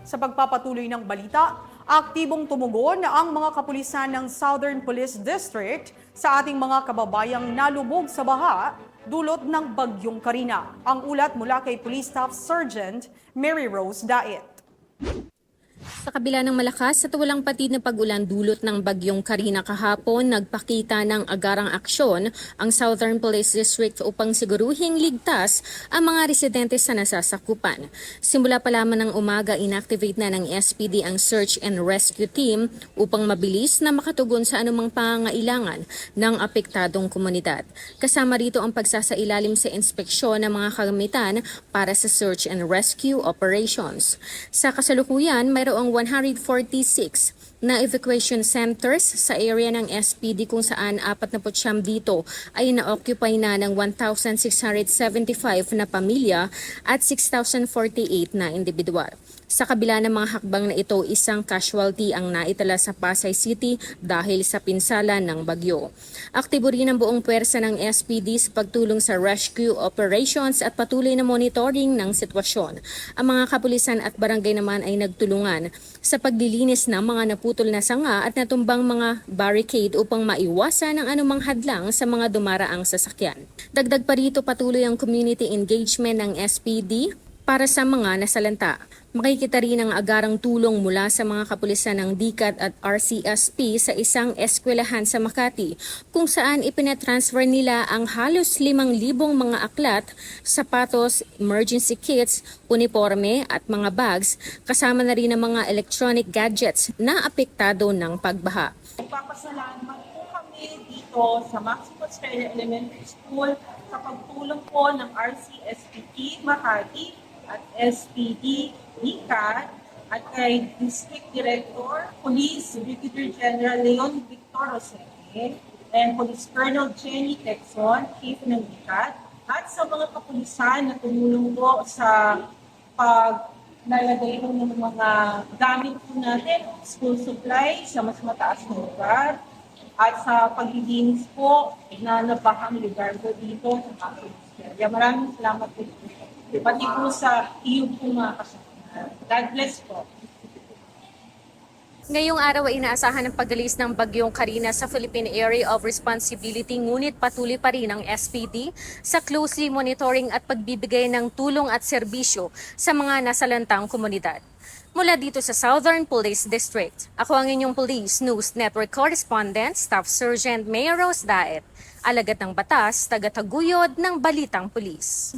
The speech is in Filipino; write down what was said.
Sa pagpapatuloy ng balita, aktibong tumugon ang mga kapulisan ng Southern Police District sa ating mga kababayang nalubog sa baha dulot ng Bagyong Karina. Ang ulat mula kay Police Staff Sergeant Mary Rose Daet. Sa kabila ng malakas at walang patid na pag-ulan dulot ng Bagyong Karina kahapon, nagpakita ng agarang aksyon ang Southern Police District upang siguruhing ligtas ang mga residente sa nasasakupan. Simula pa lamang ng umaga, inactivate na ng SPD ang Search and Rescue Team upang mabilis na makatugon sa anumang pangangailangan ng apektadong komunidad. Kasama rito ang pagsasailalim sa inspeksyon ng mga kagamitan para sa search and rescue operations. Sa kasalukuyan, mayroong 146 na evacuation centers sa area ng SPD kung saan 49 dito ay na-occupy na ng 1,675 na pamilya at 6,048 na individual. Sa kabila ng mga hakbang na ito, isang casualty ang naitala sa Pasay City dahil sa pinsala ng bagyo. Aktibo rin ang buong pwersa ng SPD sa pagtulong sa rescue operations at patuloy na monitoring ng sitwasyon. Ang mga kapulisan at barangay naman ay nagtulungan sa paglilinis ng mga naputol na sanga at natumbang mga barricade upang maiwasan ang anumang hadlang sa mga dumaraang sasakyan. Dagdag pa rito, patuloy ang community engagement ng SPD para sa mga nasalanta. Makikita rin ang agarang tulong mula sa mga kapulisan ng DCAT at RCSP sa isang eskwelahan sa Makati kung saan ipinatransfer nila ang halos 5,000 mga aklat, sapatos, emergency kits, uniforme at mga bags, kasama na rin ang mga electronic gadgets na apektado ng pagbaha. Papasalamat po kami dito sa Maximo Estrella Elementary School sa pagtulong po ng RCSP Makati at SPD DCAT at kay District Director, Police Brigadier General Leon Victor Rosete, and Police Colonel Jenny Texon, Chief ng DCAT, at sa mga kapulisan na tumulong po sa paglalagay ng mga gamit po natin, school supply sa mas mataas na lugar, at sa paglilinis po na nabahang lugar po dito sa Pasay City. Maraming salamat po. Pati po sa iyo po mga kasama. God bless po. Ngayong araw ay inaasahan ang pag-alis ng Bagyong Karina sa Philippine Area of Responsibility, ngunit patuloy pa rin ang SPD sa closely monitoring at pagbibigay ng tulong at serbisyo sa mga nasalantang komunidad. Mula dito sa Southern Police District, ako ang inyong Police News Network Correspondent, Staff Sergeant Mary Rose Daet, alagad ng batas, tagataguyod ng Balitang Pulis.